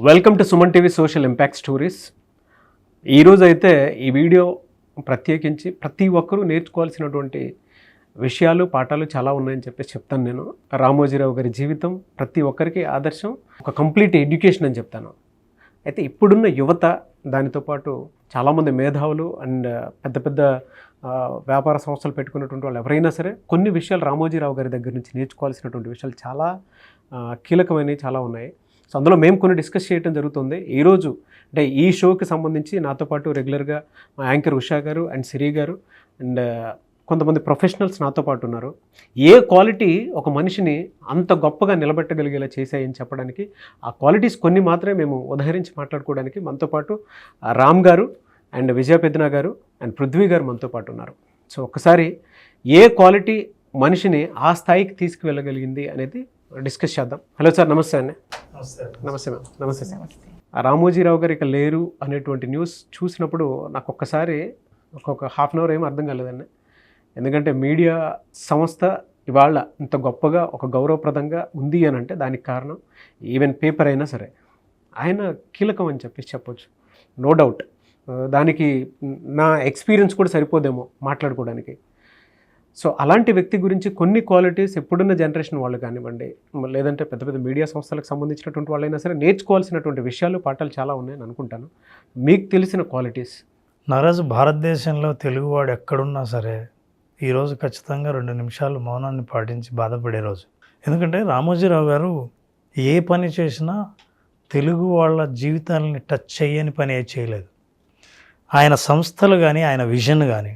Welcome to Suman TV social impact stories. ఈరోజు అయితే ఈ వీడియో ప్రత్యేకించి ప్రతి ఒక్కరూ నేర్చుకోవాల్సినటువంటి విషయాలు పాఠాలు చాలా ఉన్నాయని చెప్పేసి చెప్తాను. నేను రామోజీరావు గారి జీవితం ప్రతి ఒక్కరికి ఆదర్శం, ఒక కంప్లీట్ ఎడ్యుకేషన్ అని చెప్తాను. అయితే ఇప్పుడున్న యువత, దానితో పాటు చాలామంది మేధావులు అండ్ పెద్ద పెద్ద వ్యాపార సంస్థలు పెట్టుకున్నటువంటి వాళ్ళు ఎవరైనా సరే కొన్ని విషయాలు రామోజీరావు గారి దగ్గర నుంచి నేర్చుకోవాల్సినటువంటి విషయాలు చాలా కీలకమైనవి చాలా ఉన్నాయి. సో అందులో మేము కొన్ని డిస్కస్ చేయడం జరుగుతుంది. ఈరోజు అంటే ఈ షోకి సంబంధించి నాతో పాటు రెగ్యులర్గా మా యాంకర్ ఉషా గారు అండ్ సిరి గారు అండ్ కొంతమంది ప్రొఫెషనల్స్ నాతో పాటు ఉన్నారు. ఏ క్వాలిటీ ఒక మనిషిని అంత గొప్పగా నిలబెట్టగలిగేలా చేశాయని చెప్పడానికి, ఆ క్వాలిటీస్ కొన్ని మాత్రమే మేము ఉదహరించి మాట్లాడుకోవడానికి మనతో పాటు రామ్ గారు అండ్ విజయ పెద్దన గారు అండ్ పృథ్వీ గారు మనతో పాటు ఉన్నారు. సో ఒక్కసారి ఏ క్వాలిటీ మనిషిని ఆ స్థాయికి తీసుకువెళ్ళగలిగింది అనేది డిస్కస్ చేద్దాం. హలో సార్, నమస్తే అండి. నమస్తే మ్యామ్. నమస్తే సార్. రామోజీరావు గారు ఇక లేరు అనేటువంటి న్యూస్ చూసినప్పుడు నాకు ఒక్కసారి ఒక్కొక్క హాఫ్ అన్ అవర్ ఏమీ అర్థం కాలేదండి. ఎందుకంటే మీడియా సంస్థ ఇవాళ ఇంత గొప్పగా ఒక గౌరవప్రదంగా ఉంది అని అంటే దానికి కారణం ఈవెన్ పేపర్ అయినా సరే ఆయన కీలకం అని చెప్పొచ్చు, నో డౌట్. దానికి నా ఎక్స్పీరియన్స్ కూడా సరిపోదేమో మాట్లాడుకోవడానికి. సో అలాంటి వ్యక్తి గురించి కొన్ని క్వాలిటీస్ ఇప్పుడున్న జనరేషన్ వాళ్ళు కానివ్వండి, లేదంటే పెద్ద పెద్ద మీడియా సంస్థలకు సంబంధించినటువంటి వాళ్ళైనా సరే నేర్చుకోవాల్సినటువంటి విషయాలు, పాఠాలు చాలా ఉన్నాయని అనుకుంటాను. మీకు తెలిసిన క్వాలిటీస్? నారాజు, భారతదేశంలో తెలుగువాడు ఎక్కడున్నా సరే ఈరోజు ఖచ్చితంగా 2 నిమిషాలు మౌనాన్ని పాటించి బాధపడే రోజు. ఎందుకంటే రామోజీరావు గారు ఏ పని చేసినా తెలుగు వాళ్ళ జీవితాలని టచ్ చేయని పని ఏది చేయలేదు. ఆయన సంస్థలు కానీ, ఆయన విజన్ కానీ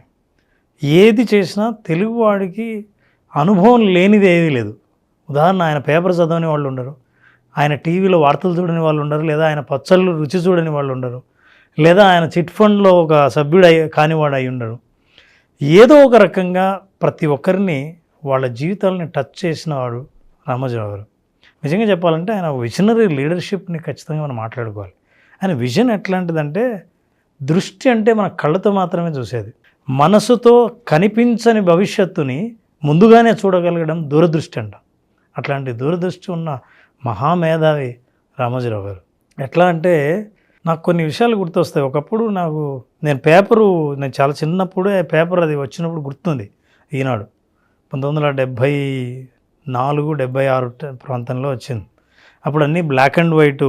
ఏది చేసినా తెలుగువాడికి అనుభవం లేనిది ఏది లేదు. ఉదాహరణ, ఆయన పేపర్ చదవని వాళ్ళు ఉండరు, ఆయన టీవీలో వార్తలు చూడని వాళ్ళు ఉండరు, లేదా ఆయన పచ్చళ్ళు రుచి చూడని వాళ్ళు ఉండరు, లేదా ఆయన చిట్ ఫండ్లో ఒక సభ్యుడు కానివాడు అయి ఉండరు. ఏదో ఒక రకంగా ప్రతి ఒక్కరిని వాళ్ళ జీవితాలని టచ్ చేసిన వాడు రామోజీరావు గారు. నిజంగా చెప్పాలంటే ఆయన విజనరీ లీడర్షిప్ని ఖచ్చితంగా మనం మాట్లాడుకోవాలి. ఆయన విజన్ ఎట్లాంటిదంటే, దృష్టి అంటే మన కళ్ళతో మాత్రమే చూసేది, మనసుతో కనిపించని భవిష్యత్తుని ముందుగానే చూడగలగడం దూరదృష్టి అంట. అట్లాంటి దూరదృష్టి ఉన్న మహామేధావి రామోజీరావు గారు. ఎట్లా అంటే నాకు కొన్ని విషయాలు గుర్తొస్తాయి. ఒకప్పుడు నేను చాలా చిన్నప్పుడే పేపర్ అది వచ్చినప్పుడు గుర్తుంది. ఈనాడు 1974-76 ప్రాంతంలో వచ్చింది. అప్పుడు అన్నీ బ్లాక్ అండ్ వైట్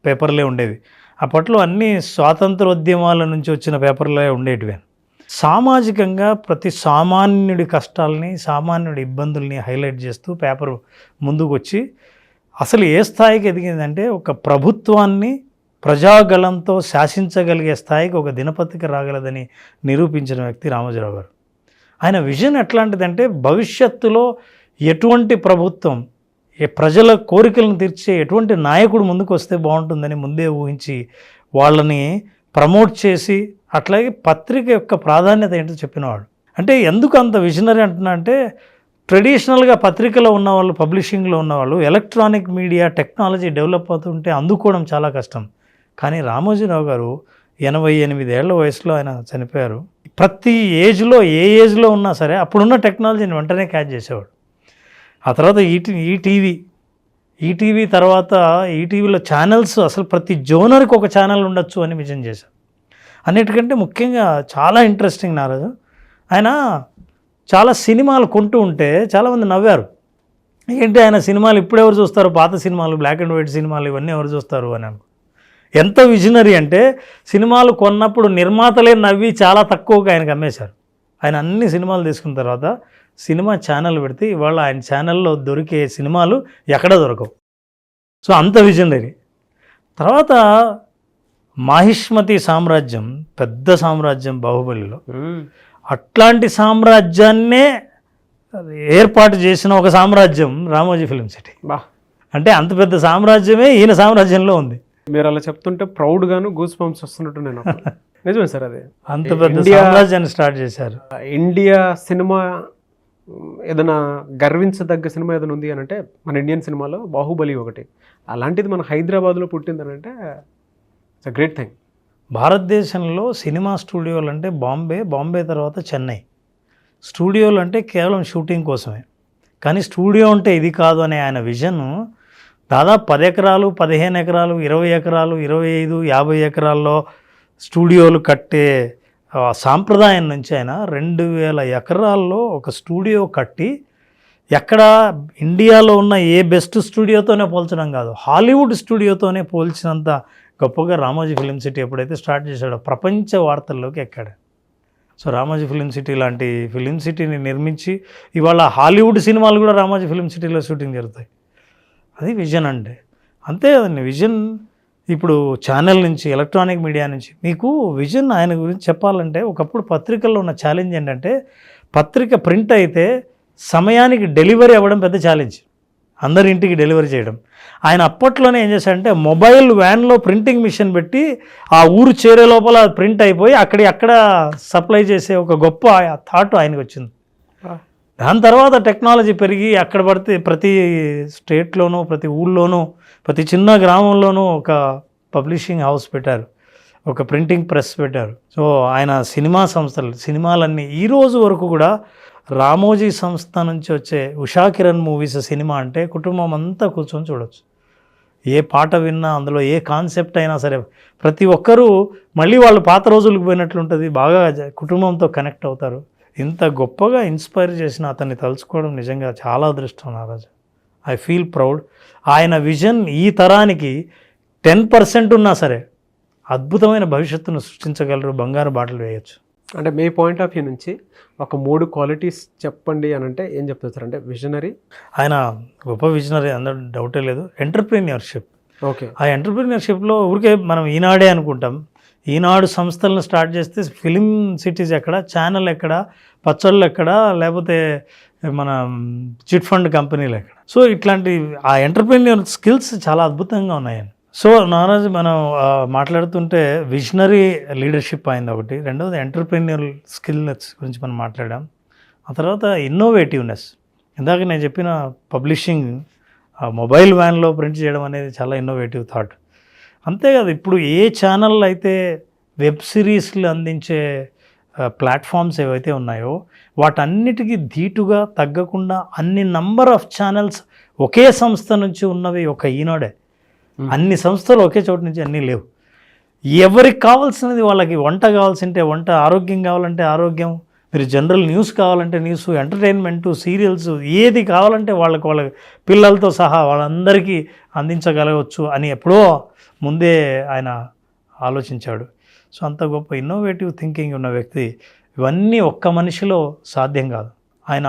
పేపర్లే ఉండేవి. అప్పట్లో అన్నీ స్వాతంత్రోద్యమాల నుంచి వచ్చిన పేపర్లే ఉండేటివి. సామాజికంగా ప్రతి సామాన్యుడి కష్టాలని, సామాన్యుడి ఇబ్బందుల్ని హైలైట్ చేస్తూ పేపర్ ముందుకు వచ్చి అసలు ఏ స్థాయికి ఎదిగిందంటే, ఒక ప్రభుత్వాన్ని ప్రజాగళంతో శాసించగలిగే స్థాయికి ఒక దినపత్రిక రాగలదని నిరూపించిన వ్యక్తి రామోజీరావు గారు. ఆయన విజన్ ఎట్లాంటిదంటే, భవిష్యత్తులో ఎటువంటి ప్రభుత్వం, ప్రజల కోరికలను తీర్చే ఎటువంటి నాయకుడు ముందుకు వస్తే బాగుంటుందని ముందే ఊహించి వాళ్ళని ప్రమోట్ చేసి, అట్లాగే పత్రిక యొక్క ప్రాధాన్యత ఏంటో చెప్పినవాడు. అంటే ఎందుకు అంత విజనరీ అంటున్నా అంటే, ట్రెడిషనల్గా పత్రికలో ఉన్నవాళ్ళు, పబ్లిషింగ్లో ఉన్నవాళ్ళు ఎలక్ట్రానిక్ మీడియా టెక్నాలజీ డెవలప్ అవుతుంటే అందుకోవడం చాలా కష్టం. కానీ రామోజీరావు గారు 88 ఏళ్ల వయసులో ఆయన చనిపోయారు. ప్రతి ఏజ్లో, ఏ ఏజ్లో ఉన్నా సరే అప్పుడున్న టెక్నాలజీని వెంటనే క్యాచ్ చేసేవాడు. ఆ తర్వాత ఈటీవీ తర్వాత ఈటీవీలో ఛానల్స్, అసలు ప్రతి జోనర్కి ఒక ఛానల్ ఉండొచ్చు అని విజన్ చేశారు. అన్నిటికంటే ముఖ్యంగా చాలా ఇంట్రెస్టింగ్ నారాజు, ఆయన చాలా సినిమాలు కొంటూ ఉంటే చాలామంది నవ్వారు. ఏంటి ఆయన సినిమాలు ఇప్పుడు ఎవరు చూస్తారు, పాత సినిమాలు, బ్లాక్ అండ్ వైట్ సినిమాలు ఇవన్నీ ఎవరు చూస్తారు అని. ఎంత విజనరీ అంటే, సినిమాలు కొన్నప్పుడు నిర్మాతలే నవ్వి చాలా తక్కువగా ఆయనకు అమ్మేశారు. ఆయన అన్ని సినిమాలు తీసుకున్న తర్వాత సినిమా ఛానల్ పెడితే ఇవాళ ఆయన ఛానల్లో దొరికే సినిమాలు ఎక్కడ దొరకవు. సో అంత విజనరీ. తర్వాత మాహిష్మతి సామ్రాజ్యం, పెద్ద సామ్రాజ్యం బాహుబలిలో, అట్లాంటి సామ్రాజ్యాన్నే ఏర్పాటు చేసిన ఒక సామ్రాజ్యం రామోజీ ఫిల్మ్ సిటీ. అంటే అంత పెద్ద సామ్రాజ్యమే ఈయన సామ్రాజ్యంలో ఉంది. మీరు అలా చెప్తుంటే ప్రౌడ్గాను గూస్ బంప్స్ వస్తున్నట్టు నేను. నిజమే సార్, అదే అంత పెద్ద సామ్రాజ్యాన్ని స్టార్ట్ చేశారు. ఇండియా సినిమా ఏదైనా గర్వించదగ్గ సినిమా ఏదైనా ఉంది అని అంటే మన ఇండియన్ సినిమాలో బాహుబలి ఒకటి. అలాంటిది మన హైదరాబాద్లో పుట్టిందని అంటే ఇట్స్ అ గ్రేట్ థింగ్. భారతదేశంలో సినిమా స్టూడియోలు అంటే బాంబే తర్వాత చెన్నై. స్టూడియోలు అంటే కేవలం షూటింగ్ కోసమే, కానీ స్టూడియో అంటే ఇది కాదు అనే ఆయన విజన్ దాదాపు 10 ఎకరాలు, 15 ఎకరాలు, 20 ఎకరాలు, 25, 50 ఎకరాల్లో స్టూడియోలు కట్టే సాంప్రదాయం నుంచి ఆయన 2000 ఎకరాల్లో ఒక స్టూడియో కట్టి, ఎక్కడ ఇండియాలో ఉన్న ఏ బెస్ట్ స్టూడియోతోనే పోల్చడం కాదు, హాలీవుడ్ స్టూడియోతోనే పోల్చినంత గొప్పగా రామోజీ ఫిలిం సిటీ ఎప్పుడైతే స్టార్ట్ చేశాడో ప్రపంచ వార్తల్లోకి ఎక్కాడు. సో రామోజీ ఫిలిం సిటీ లాంటి ఫిలిం సిటీని నిర్మించి ఇవాళ హాలీవుడ్ సినిమాలు కూడా రామోజీ ఫిలిం సిటీలో షూటింగ్ జరుగుతాయి. అది విజన్ అంటే. అంతే కదండి విజన్. ఇప్పుడు ఛానల్ నుంచి, ఎలక్ట్రానిక్ మీడియా నుంచి మీకు విజన్ ఆయన గురించి చెప్పాలంటే, ఒకప్పుడు పత్రికల్లో ఉన్న ఛాలెంజ్ ఏంటంటే, పత్రిక ప్రింట్ అయితే సమయానికి డెలివరీ అవ్వడం పెద్ద ఛాలెంజ్, అందరి ఇంటికి డెలివరీ చేయడం. ఆయన అప్పట్లోనే ఏం చేశాడంటే మొబైల్ వ్యాన్లో ప్రింటింగ్ మిషన్ పెట్టి ఆ ఊరు చేరే లోపల ప్రింట్ అయిపోయి అక్కడ సప్లై చేసే ఒక గొప్ప థాట్ ఆయనకు వచ్చింది. దాని తర్వాత టెక్నాలజీ పెరిగి అక్కడ పడితే ప్రతి స్టేట్లోనూ, ప్రతి ఊళ్ళోనూ, ప్రతి చిన్న గ్రామంలోనూ ఒక పబ్లిషింగ్ హౌస్ పెట్టారు, ఒక ప్రింటింగ్ ప్రెస్ పెట్టారు. సో ఆయన సినిమాలన్నీ ఈ రోజు వరకు కూడా రామోజీ సంస్థ నుంచి వచ్చే ఉషా కిరణ్ మూవీస్ సినిమా అంటే కుటుంబం అంతా కూర్చొని చూడవచ్చు. ఏ పాట విన్నా, అందులో ఏ కాన్సెప్ట్ అయినా సరే ప్రతి ఒక్కరూ మళ్ళీ వాళ్ళు పాత రోజులకు పోయినట్లుంటుంది, బాగా కుటుంబంతో కనెక్ట్ అవుతారు. ఇంత గొప్పగా ఇన్స్పైర్ చేసిన అతన్ని తలుచుకోవడం నిజంగా చాలా అదృష్టం నారాజు. I feel proud. ఆయన విజన్ ఈ తరానికి 10% ఉన్నా సరే అద్భుతమైన భవిష్యత్తును సృష్టించగలరు, బంగారు బాటలు వేయచ్చు. అంటే మీ పాయింట్ ఆఫ్ వ్యూ నుంచి ఒక 3 క్వాలిటీస్ చెప్పండి అని అంటే ఏం చెప్తారు? అంటే విజనరీ, ఆయన గొప్ప విజనరీ, అందరూ డౌటే లేదు. ఎంటర్ప్రీనియర్షిప్. ఓకే. ఆ ఎంటర్ప్రీనియర్షిప్లో ఊరికే మనం ఈనాడే అనుకుంటాం. ఈనాడు సంస్థలను స్టార్ట్ చేస్తే ఫిలిం సిటీస్ ఎక్కడ, ఛానల్ ఎక్కడ, పచ్చళ్ళు ఎక్కడ, లేకపోతే మన చిట్ ఫండ్ కంపెనీలు ఎక్కడ. సో ఇట్లాంటి ఆ ఎంటర్ప్రీనియర్ స్కిల్స్ చాలా అద్భుతంగా ఉన్నాయని. సో నారాజు మనం మాట్లాడుతుంటే విజనరీ లీడర్షిప్ అయింది ఒకటి, రెండవది ఎంటర్ప్రీనియర్ స్కిల్స్ గురించి మనం మాట్లాడాం. ఆ తర్వాత ఇన్నోవేటివ్నెస్. ఇందాక నేను చెప్పిన పబ్లిషింగ్ మొబైల్ వ్యాన్లో ప్రింట్ చేయడం అనేది చాలా ఇన్నోవేటివ్ థాట్. అంతేకాదు ఇప్పుడు ఏ ఛానల్ అయితే వెబ్ సిరీస్లు అందించే ప్లాట్ఫామ్స్ ఏవైతే ఉన్నాయో వాటన్నిటికీ ధీటుగా తగ్గకుండా అన్ని నంబర్ ఆఫ్ ఛానల్స్ ఒకే సంస్థ నుంచి ఉన్నవి ఒక ఈనాడే. అన్ని సంస్థలు ఒకే చోటు నుంచి అన్నీ లేవు. ఎవరికి కావాల్సినది వాళ్ళకి, వంట కావాల్సింటే వంట, ఆరోగ్యం కావాలంటే ఆరోగ్యం, మీరు జనరల్ న్యూస్ కావాలంటే న్యూస్, ఎంటర్టైన్మెంటు, సీరియల్స్, ఏది కావాలంటే వాళ్ళ పిల్లలతో సహా వాళ్ళందరికీ అందించగలగవచ్చు అని ఎప్పుడో ముందే ఆయన ఆలోచించాడు. సో అంత గొప్ప ఇన్నోవేటివ్ థింకింగ్ ఉన్న వ్యక్తి. ఇవన్నీ ఒక్క మనిషిలో సాధ్యం కాదు. ఆయన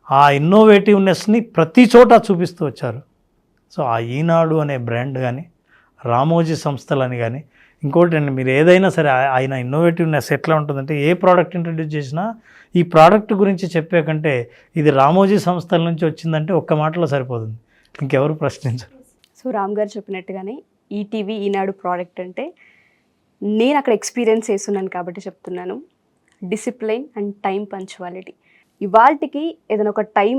ఆ ఇన్నోవేటివ్నెస్ని ప్రతి చోట చూపిస్తూ వచ్చారు. సో ఆ ఈనాడు అనే బ్రాండ్ కానీ, రామోజీ సంస్థలని కానీ, ఇంకోటి అండి, మీరు ఏదైనా సరే ఆయన ఇన్నోవేటివ్నెస్ ఎట్లా ఉంటుందంటే, ఏ ప్రోడక్ట్ ఇంట్రడ్యూస్ చేసినా ఈ ప్రోడక్ట్ గురించి చెప్పే కంటే ఇది రామోజీ సంస్థల నుంచి వచ్చిందంటే ఒక్క మాటలో సరిపోతుంది, ఇంకెవరు ప్రశ్నించరు. సో రామ్ గారు చెప్పినట్టుగానే ఈటీవీ ఈనాడు ప్రోడక్ట్ అంటే నేను అక్కడ ఎక్స్పీరియన్స్ చేస్తున్నాను కాబట్టి చెప్తున్నాను. Discipline and time punctuality. ఇవాళకి ఏదైనా ఒక టైం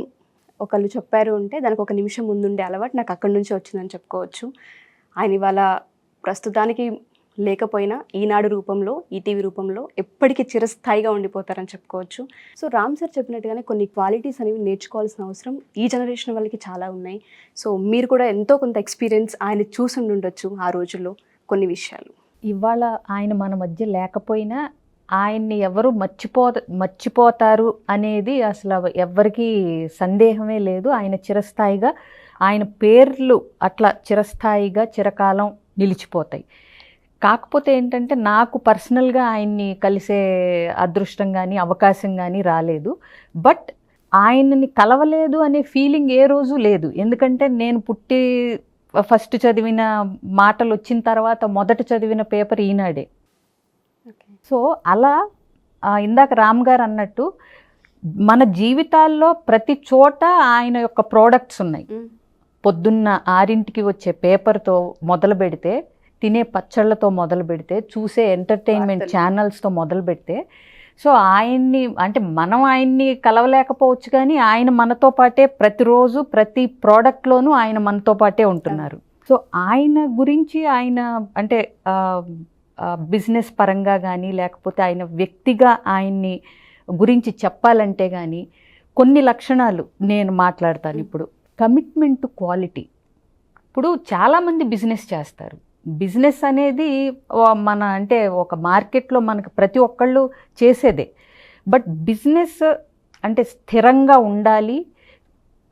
ఒకళ్ళు చెప్పారు అంటే దానికి ఒక నిమిషం ముందుండే అలవాటు నాకు అక్కడి నుంచి వచ్చిందని చెప్పుకోవచ్చు. ఆయన ఇవాళ ప్రస్తుతానికి లేకపోయినా ఈనాడు రూపంలో, ఈటీవీ రూపంలో ఎప్పటికీ చిరస్థాయిగా ఉండిపోతారని చెప్పుకోవచ్చు. సో రామ్ సార్ చెప్పినట్టుగానే కొన్ని క్వాలిటీస్ అనేవి నేర్చుకోవాల్సిన అవసరం ఈ జనరేషన్ వాళ్ళకి చాలా ఉన్నాయి. సో మీరు కూడా ఎంతో కొంత ఎక్స్పీరియన్స్ ఆయన చూసి ఉండొచ్చు ఆ రోజుల్లో కొన్ని విషయాలు. ఇవాళ ఆయన మన మధ్య లేకపోయినా ఆయన్ని ఎవరు మర్చిపోతారు అనేది అసలు ఎవ్వరికీ సందేహమే లేదు. ఆయన చిరస్థాయిగా, ఆయన పేర్లు అట్లా చిరస్థాయిగా చిరకాలం నిలిచిపోతాయి. కాకపోతే ఏంటంటే నాకు పర్సనల్గా ఆయన్ని కలిసే అదృష్టం కానీ అవకాశం కానీ రాలేదు. బట్ ఆయనని కలవలేదు అనే ఫీలింగ్ ఏ రోజు లేదు. ఎందుకంటే నేను పుట్టి ఫస్ట్ చదివిన మాటలు వచ్చిన తర్వాత మొదట చదివిన పేపర్ ఈనాడే. సో అలా ఇందాక రామ్ గారు అన్నట్టు మన జీవితాల్లో ప్రతి చోట ఆయన యొక్క ప్రోడక్ట్స్ ఉన్నాయి. పొద్దున్న 6ంటికి వచ్చే పేపర్తో మొదలు పెడితే, తినే పచ్చళ్ళతో మొదలు పెడితే, చూసే ఎంటర్టైన్మెంట్ ఛానల్స్తో మొదలు పెడితే, సో ఆయన్ని అంటే మనం ఆయన్ని కలవలేకపోవచ్చు కానీ ఆయన మనతో పాటే ప్రతిరోజు ప్రతి ప్రోడక్ట్లోనూ ఆయన మనతో పాటే ఉంటున్నారు. సో ఆయన గురించి ఆయన అంటే బిజినెస్ పరంగా కానీ లేకపోతే ఆయన వ్యక్తిగా ఆయన్ని గురించి చెప్పాలంటే కానీ కొన్ని లక్షణాలు నేను మాట్లాడతాను ఇప్పుడు. Commitment to quality. ఇప్పుడు చాలామంది బిజినెస్ చేస్తారు. బిజినెస్ అనేది మన అంటే ఒక మార్కెట్లో మనకు ప్రతి ఒక్కళ్ళు చేసేదే. బట్ బిజినెస్ అంటే స్థిరంగా ఉండాలి,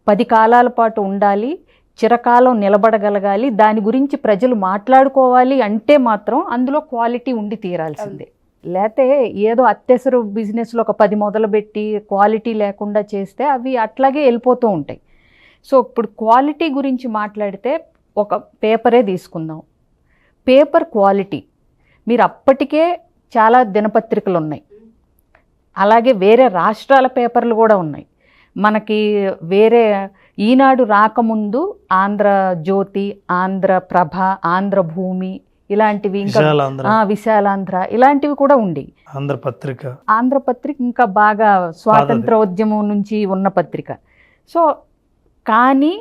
10 కాలాల పాటు ఉండాలి, చిరకాలం నిలబడగలగాలి, దాని గురించి ప్రజలు మాట్లాడుకోవాలి అంటే మాత్రం అందులో క్వాలిటీ ఉండి తీరాల్సిందే. లేతే ఏదో అత్యవసర బిజినెస్లో ఒక 10 మొదలుపెట్టి క్వాలిటీ లేకుండా చేస్తే అవి అట్లాగే వెళ్ళిపోతూ ఉంటాయి. సో ఇప్పుడు క్వాలిటీ గురించి మాట్లాడితే ఒక పేపరే తీసుకుందాం. పేపర్ క్వాలిటీ, మీరు అప్పటికే చాలా దినపత్రికలు ఉన్నాయి, అలాగే వేరే రాష్ట్రాల పేపర్లు కూడా ఉన్నాయి. మనకి వేరే ఈనాడు రాకముందు ఆంధ్రజ్యోతి, ఆంధ్రప్రభ, ఆంధ్రభూమి ఇలాంటివి, ఇంకా విశాలాంధ్ర ఇలాంటివి కూడా ఉండేవి. ఆంధ్రపత్రిక ఇంకా బాగా స్వాతంత్రోద్యమం నుంచి ఉన్న పత్రిక. సో కానీ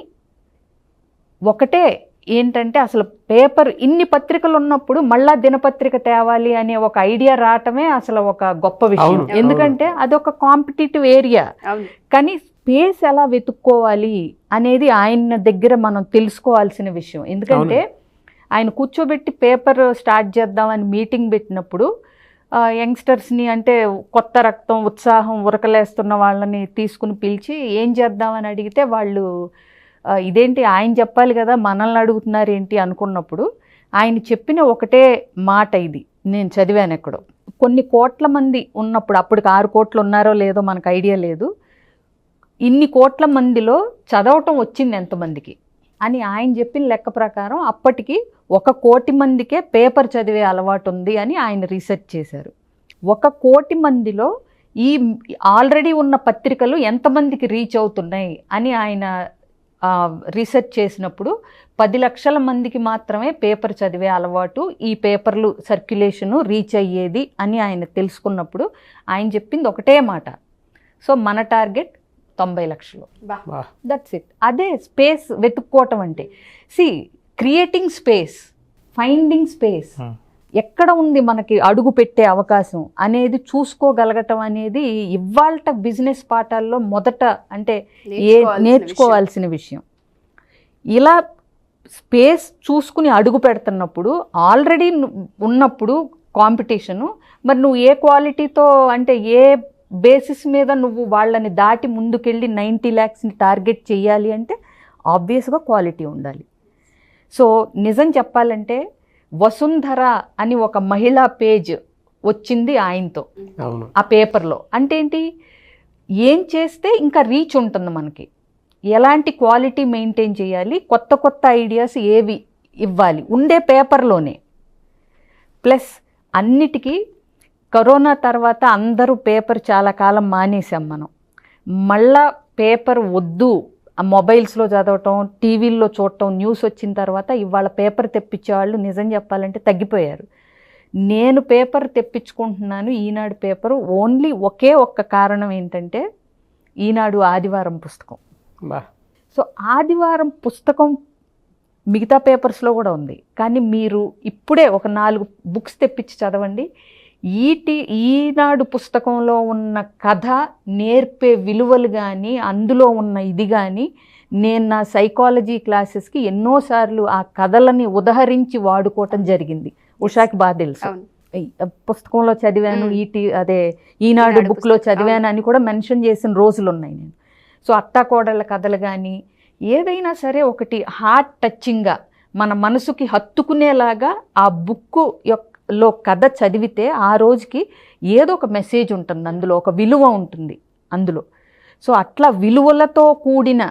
ఒకటే ఏంటంటే అసలు పేపర్ ఇన్ని పత్రికలు ఉన్నప్పుడు మళ్ళా దినపత్రిక తేవాలి అనే ఒక ఐడియా రావటమే అసలు ఒక గొప్ప విషయం. ఎందుకంటే అదొక కాంపిటేటివ్ ఏరియా. కానీ స్పేస్ ఎలా వెతుక్కోవాలి అనేది ఆయన దగ్గర మనం తెలుసుకోవాల్సిన విషయం. ఎందుకంటే ఆయన కూర్చోబెట్టి పేపర్ స్టార్ట్ చేద్దామని మీటింగ్ పెట్టినప్పుడు యంగ్స్టర్స్ని, అంటే కొత్త రక్తం, ఉత్సాహం ఉరకలేస్తున్న వాళ్ళని తీసుకుని పిలిచి ఏం చేద్దామని అడిగితే వాళ్ళు ఇదేంటి ఆయన చెప్పాలి కదా, మనల్ని అడుగుతున్నారు ఏంటి అనుకున్నప్పుడు ఆయన చెప్పిన ఒకటే మాట, ఇది నేను చదివాను ఎక్కడో, కొన్ని కోట్ల మంది ఉన్నప్పుడు, అప్పటికి 6 కోట్లు ఉన్నారో లేదో మనకు ఐడియా లేదు, ఇన్ని కోట్ల మందిలో చదవటం వచ్చింది ఎంతమందికి అని ఆయన చెప్పిన లెక్క ప్రకారం అప్పటికి 1 కోటి మందికే పేపర్ చదివే అలవాటు ఉంది అని ఆయన రీసెర్చ్ చేశారు. 1 కోటి మందిలో ఈ ఆల్రెడీ ఉన్న పత్రికలు ఎంతమందికి రీచ్ అవుతున్నాయి అని ఆయన రీసెర్చ్ చేసినప్పుడు 10 లక్షల మందికి మాత్రమే పేపర్ చదివే అలవాటు, ఈ పేపర్లు సర్క్యులేషను రీచ్ అయ్యేది అని ఆయన తెలుసుకున్నప్పుడు ఆయన చెప్పింది ఒకటే మాట, సో మన టార్గెట్ 90 లక్షలు. That's it. అదే స్పేస్ వెతుక్కోవటం అంటే. క్రియేటింగ్ స్పేస్, ఫైండింగ్ స్పేస్, ఎక్కడ ఉంది మనకి అడుగు పెట్టే అవకాశం అనేది చూసుకోగలగటం అనేది ఇవాళ బిజినెస్ పాఠాల్లో మొదట అంటే నేర్చుకోవాల్సిన విషయం. ఇలా స్పేస్ చూసుకుని అడుగు పెడుతున్నప్పుడు ఆల్రెడీ ఉన్నప్పుడు కాంపిటీషను, మరి నువ్వు ఏ క్వాలిటీతో అంటే ఏ బేసిస్ మీద నువ్వు వాళ్ళని దాటి ముందుకెళ్ళి 90 lakhsని టార్గెట్ చేయాలి అంటే ఆబ్వియస్గా క్వాలిటీ ఉండాలి. సో నిజం చెప్పాలంటే వసుంధర అని ఒక మహిళా పేజ్ వచ్చింది ఆయనతో ఆ పేపర్లో. అంటే ఏంటి, ఏం చేస్తే ఇంకా రీచ్ ఉంటుంది మనకి, ఎలాంటి క్వాలిటీ మెయింటైన్ చేయాలి, కొత్త కొత్త ఐడియాస్ ఏవి ఇవ్వాలి ఉండే పేపర్లోనే. ప్లస్ అన్నిటికీ కరోనా తర్వాత అందరూ పేపర్ చాలా కాలం మానేసాం మనం. మళ్ళా పేపర్ వద్దు, మొబైల్స్లో చదవటం, టీవీల్లో చూడటం, న్యూస్ వచ్చిన తర్వాత ఇవాళ పేపర్ తెప్పించేవాళ్ళు నిజం చెప్పాలంటే తగ్గిపోయారు. నేను పేపర్ తెప్పించుకుంటున్నాను, ఈనాడు పేపరు, ఓన్లీ ఒకే ఒక్క కారణం ఏంటంటే ఈనాడు ఆదివారం పుస్తకం. సో ఆదివారం పుస్తకం మిగతా పేపర్స్లో కూడా ఉంది, కానీ మీరు ఇప్పుడే ఒక 4 బుక్స్ తెప్పించి చదవండి. ఈనాడు పుస్తకంలో ఉన్న కథ నేర్పే విలువలు కానీ అందులో ఉన్న ఇది కానీ నేను నా సైకాలజీ క్లాసెస్కి ఎన్నోసార్లు ఆ కథలని ఉదహరించి వాడుకోవటం జరిగింది. ఉషాకి బాగా తెలుసు, పుస్తకంలో చదివాను, ఈనాడు బుక్లో చదివాను అని కూడా మెన్షన్ చేసిన రోజులు ఉన్నాయి నేను. సో అత్తాకోడళ్ళ కథలు కానీ ఏదైనా సరే ఒకటి హార్ట్ టచింగ్గా మన మనసుకి హత్తుకునేలాగా ఆ బుక్ లో కథ చదివితే ఆ రోజుకి ఏదో ఒక మెసేజ్ ఉంటుంది, అందులో ఒక విలువ ఉంటుంది అందులో. సో అట్లా విలువలతో కూడిన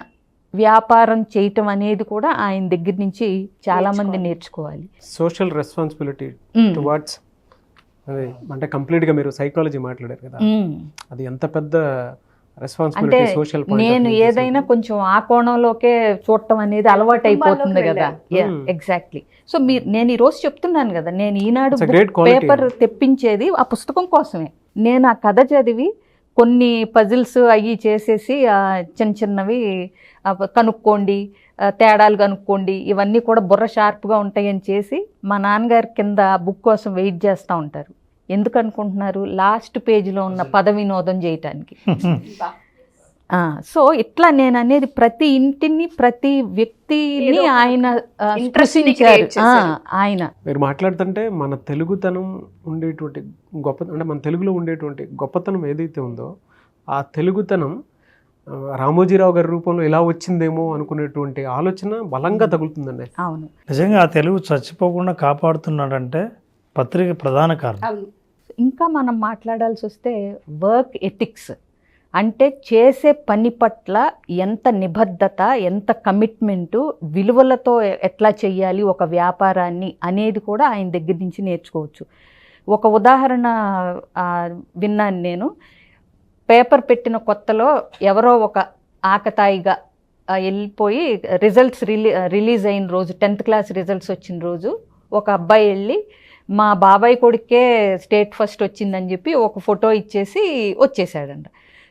వ్యాపారం చేయటం అనేది కూడా ఆయన దగ్గర నుంచి చాలా మంది నేర్చుకోవాలి. సోషల్ రెస్పాన్సిబిలిటీ టువర్డ్స్, అంటే కంప్లీట్గా మీరు సైకాలజీ మాట్లాడారు కదా, అది ఎంత పెద్ద అంటే నేను ఏదైనా కొంచెం ఆ కోణంలోకే చూడటం అనేది అలవాటు అయిపోతుంది కదా. ఎగ్జాక్ట్లీ. సో నేను ఈరోజు చెప్తున్నాను కదా, నేను ఈనాడు పేపర్ తెప్పించేది ఆ పుస్తకం కోసమే. నేను ఆ కథ చదివి కొన్ని పజిల్స్ అవి చేసేసి చిన్న చిన్నవి కనుక్కోండి, తేడాలు కనుక్కోండి, ఇవన్నీ కూడా బుర్ర షార్ప్గా ఉంటాయని చేసి మా నాన్నగారి కింద బుక్ కోసం వెయిట్ చేస్తూ ఉంటారు. ఎందుకు అనుకుంటున్నారు? లాస్ట్ పేజీలో ఉన్న పద వినోదం చేయటానికి. సో ఇట్లా నేను అనేది ప్రతి ఇంటిని ప్రతి వ్యక్తిని ఏదో ఒక ఆయన interest ని స్పృశించారు. create చేశారు. ఆయన మీరు మాట్లాడుతుంటే మన తెలుగుతనం ఉండేటువంటి అంటే మన తెలుగులో ఉండేటువంటి గొప్పతనం ఏదైతే ఉందో ఆ తెలుగుతనం రామోజీరావు గారి రూపంలో ఎలా వచ్చిందేమో అనుకునేటువంటి ఆలోచన బలంగా తగులుతుందండి. అవును. నిజంగా ఆ తెలుగు చచ్చిపోకుండా కాపాడుతున్నాడంటే పత్రిక ప్రధాన కారణం. అవును. ఇంకా మనం మాట్లాడాల్సి వస్తే వర్క్ ఎథిక్స్ అంటే చేసే పని పట్ల ఎంత నిబద్ధత, ఎంత కమిట్మెంటు, విలువలతో ఎట్లా చెయ్యాలి ఒక వ్యాపారాన్ని అనేది కూడా ఆయన దగ్గర నుంచి నేర్చుకోవచ్చు. ఒక ఉదాహరణ విన్నాను నేను. పేపర్ పెట్టిన కొత్తలో ఎవరో ఒక ఆకతాయిగా వెళ్ళిపోయి రిజల్ట్స్ రిలీజ్ అయిన రోజు, 10th క్లాస్ రిజల్ట్స్ వచ్చిన రోజు ఒక అబ్బాయి వెళ్ళి మా బాబాయ్ కొడుకే స్టేట్ ఫస్ట్ వచ్చిందని చెప్పి ఒక ఫోటో ఇచ్చేసి వచ్చేసాడంట.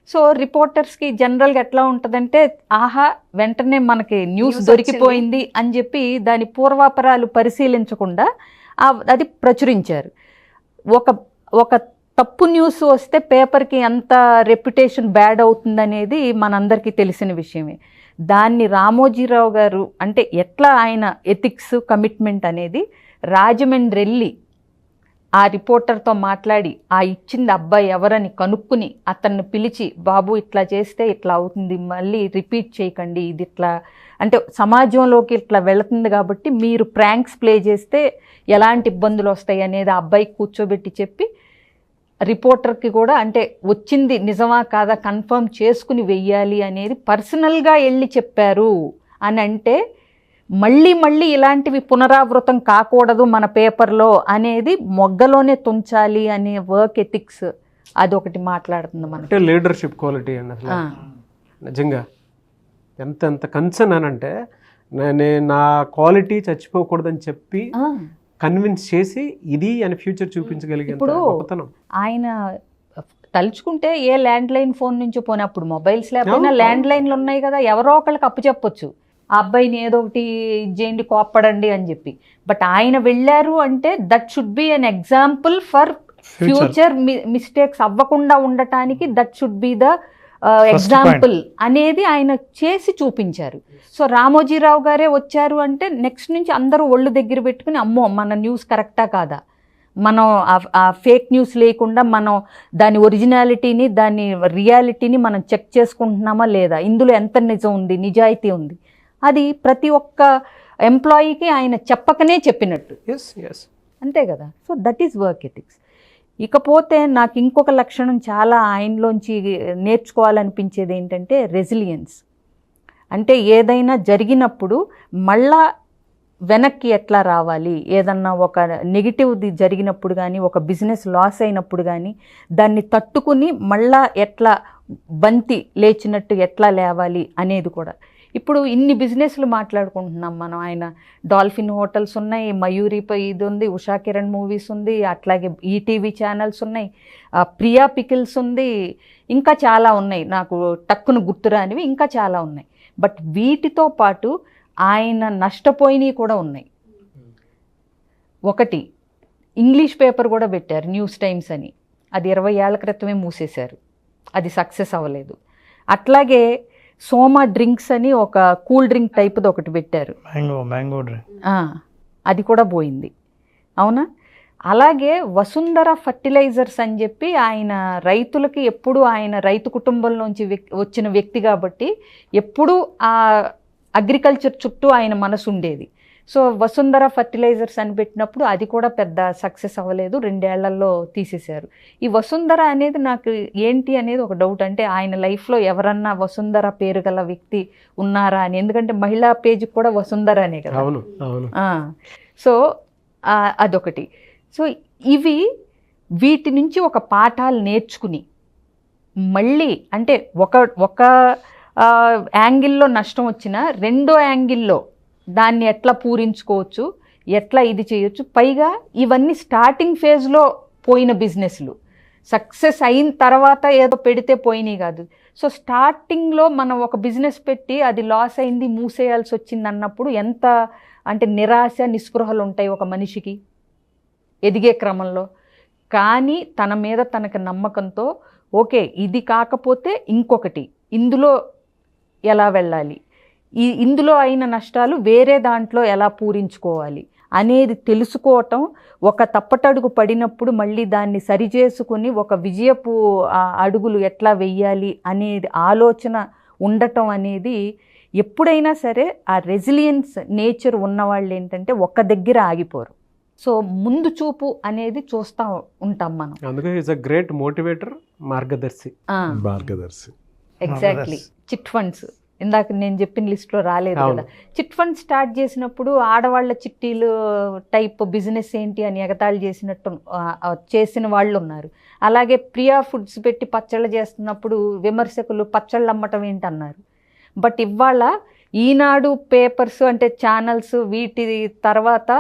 సో రిపోర్టర్స్కి జనరల్గా ఎట్లా ఉంటుందంటే, ఆహా వెంటనే మనకి న్యూస్ దొరికిపోయింది అని చెప్పి దాని పూర్వాపరాలు పరిశీలించకుండా అది ప్రచురించారు. ఒక తప్పు న్యూస్ వస్తే పేపర్కి ఎంత రెప్యుటేషన్ బ్యాడ్ అవుతుందనేది మనందరికీ తెలిసిన విషయమే. దాన్ని రామోజీరావు గారు అంటే ఎట్లా ఆయన ఎథిక్స్, కమిట్మెంట్ అనేది రాజమండ్రి వెళ్ళి ఆ రిపోర్టర్తో మాట్లాడి ఆ ఇచ్చింది అబ్బాయి ఎవరని కనుక్కుని అతన్ని పిలిచి, బాబు ఇట్లా చేస్తే ఇట్లా అవుతుంది, మళ్ళీ రిపీట్ చేయకండి, ఇది ఇట్లా అంటే సమాజంలోకి ఇట్లా వెళుతుంది కాబట్టి మీరు ప్రాంక్స్ ప్లే చేస్తే ఎలాంటి ఇబ్బందులు వస్తాయి అనేది ఆ అబ్బాయికి కూర్చోబెట్టి చెప్పి రిపోర్టర్కి కూడా అంటే వచ్చింది నిజమా కాదా కన్ఫర్మ్ చేసుకుని వెయ్యాలి అనేది పర్సనల్గా వెళ్ళి చెప్పారు అని అంటే మళ్ళీ మళ్ళీ ఇలాంటివి పునరావృతం కాకూడదు మన పేపర్లో అనేది మొగ్గలోనే తుంచాలి అనే వర్క్ ఎథిక్స్ అదొకటి మాట్లాడుతుంది మనకి. అంటే లీడర్షిప్ క్వాలిటీ అండి అసలు నిజంగా ఎంత కన్సర్న్ అని అంటే నా క్వాలిటీ చచ్చిపోకూడదని చెప్పి కన్విన్స్ చేసి ఇది అని ఫ్యూచర్ చూపించగలిగే ఇప్పుడు ఆయన తలుచుకుంటే ఏ ల్యాండ్ లైన్ ఫోన్ నుంచి పోయినప్పుడు మొబైల్స్ లేకపోయినా ల్యాండ్ లైన్లు ఉన్నాయి కదా, ఎవరో ఒకళ్ళకి అప్పు చెప్పొచ్చు, ఆ అబ్బాయిని ఏదో ఒకటి చేయండి కోప్పడండి అని చెప్పి. బట్ ఆయన వెళ్ళారు అంటే that should be an example for future mistakes అవ్వకుండా ఉండటానికి, that should be the example అనేది ఆయన చేసి చూపించారు. సో రామోజీరావు గారే వచ్చారు అంటే నెక్స్ట్ నుంచి అందరూ ఒళ్ళు దగ్గర పెట్టుకుని అమ్మో మన న్యూస్ కరెక్టా కాదా, మనం ఆ ఫేక్ న్యూస్ లేకుండా మనం దాని ఒరిజినాలిటీని, దాని రియాలిటీని మనం చెక్ చేసుకుంటున్నామా లేదా, ఇందులో ఎంత నిజం ఉంది, నిజాయితీ ఉంది, అది ప్రతి ఒక్క ఎంప్లాయీకి ఆయన చెప్పకనే చెప్పినట్టు. అంతే కదా. So that is work ethics. ఇకపోతే నాకు ఇంకొక లక్షణం చాలా ఆయనలోంచి నేర్చుకోవాలనిపించేది ఏంటంటే రెసిలియన్స్. అంటే ఏదైనా జరిగినప్పుడు మళ్ళా వెనక్కి ఎట్లా రావాలి, ఏదన్నా ఒక నెగిటివ్ది జరిగినప్పుడు కానీ, ఒక బిజినెస్ లాస్ అయినప్పుడు కానీ దాన్ని తట్టుకుని మళ్ళా ఎట్లా బంతి లేచినట్టు ఎట్లా లేవాలి అనేది కూడా. ఇప్పుడు ఇన్ని బిజినెస్లు మాట్లాడుకుంటున్నాం మనం. ఆయన డాల్ఫిన్ హోటల్స్ ఉన్నాయి, మయూరిపై ఇది ఉంది, ఉషా కిరణ్ మూవీస్ ఉంది, అట్లాగే ఈటీవీ ఛానల్స్ ఉన్నాయి, ప్రియా పికిల్స్ ఉంది, ఇంకా చాలా ఉన్నాయి, నాకు టక్కును గుర్తురానివి ఇంకా చాలా ఉన్నాయి. బట్ వీటితో పాటు ఆయన నష్టపోయినవి కూడా ఉన్నాయి. ఒకటి ఇంగ్లీష్ పేపర్ కూడా పెట్టారు, న్యూస్ టైమ్స్ అని, అది 20 ఏళ్ల క్రితమే మూసేశారు, అది సక్సెస్ అవ్వలేదు. అట్లాగే సోమా డ్రింక్స్ అని ఒక కూల్ డ్రింక్ టైప్ది ఒకటి పెట్టారు, మ్యాంగో డ్రింక్, అది కూడా పోయింది. అవునా. అలాగే వసుంధర ఫర్టిలైజర్స్ అని చెప్పి ఆయన రైతులకి ఎప్పుడు, ఆయన రైతు కుటుంబంలోంచి వచ్చిన వ్యక్తి కాబట్టి ఎప్పుడు ఆ అగ్రికల్చర్ చుట్టూ ఆయన మనసు ఉండేది. సో వసుంధర ఫర్టిలైజర్స్ అని పెట్టినప్పుడు అది కూడా పెద్ద సక్సెస్ అవ్వలేదు, 2 ఏళ్లలో తీసేశారు. ఈ వసుంధర అనేది నాకు ఏంటి అనేది ఒక డౌట్. అంటే ఆయన లైఫ్లో ఎవరన్నా వసుంధర పేరు గల వ్యక్తి ఉన్నారా అని, ఎందుకంటే మహిళా పేజీకి కూడా వసుంధర అనే కదా. అవును అవును. సో అదొకటి. సో వీటి నుంచి ఒక పాఠాలు నేర్చుకుని మళ్ళీ అంటే ఒక యాంగిల్లో నష్టం వచ్చినా రెండో యాంగిల్లో దాన్ని ఎట్లా పూరించుకోవచ్చు, ఎట్లా ఇది చేయొచ్చు. పైగా ఇవన్నీ స్టార్టింగ్ ఫేజ్లో పోయిన బిజినెస్లు, సక్సెస్ అయిన తర్వాత ఏదో పెడితే పోయినాయి కాదు. సో స్టార్టింగ్లో మనం ఒక బిజినెస్ పెట్టి అది లాస్ అయింది, మూసేయాల్సి వచ్చింది అన్నప్పుడు ఎంత అంటే నిరాశ, నిస్పృహలు ఉంటాయి ఒక మనిషికి ఎదిగే క్రమంలో. కానీ తన మీద తనకు నమ్మకంతో ఓకే ఇది కాకపోతే ఇంకొకటి, ఇందులో ఎలా వెళ్ళాలి, ఇందులో అయిన నష్టాలు వేరే దాంట్లో ఎలా పూరించుకోవాలి అనేది తెలుసుకోవటం, ఒక తప్పటడుగు పడినప్పుడు మళ్ళీ దాన్ని సరిచేసుకుని ఒక విజయపు అడుగులు ఎట్లా వెయ్యాలి అనేది ఆలోచన ఉండటం అనేది ఎప్పుడైనా సరే ఆ రెసిలియన్స్ నేచర్ ఉన్నవాళ్ళు ఏంటంటే ఒక్క దగ్గర ఆగిపోరు. సో ముందు చూపు అనేది చూస్తూ ఉంటాం మనం. అందుకే is a great motivator, Margadarsi. Exactly. Chit funds ఇందాక నేను చెప్పిన లిస్ట్లో రాలేదు కదా. చిట్ ఫండ్ స్టార్ట్ చేసినప్పుడు ఆడవాళ్ళ చిట్టీలు టైప్ బిజినెస్ ఏంటి అని ఎగతాళి చేసినట్టు చేసిన వాళ్ళు ఉన్నారు. అలాగే ప్రియా ఫుడ్స్ పెట్టి పచ్చళ్ళు చేస్తున్నప్పుడు విమర్శకులు పచ్చళ్ళు అమ్మటం ఏంటన్నారు. బట్ ఇవాళ ఈనాడు పేపర్స్ అంటే ఛానల్స్ వీటి తర్వాత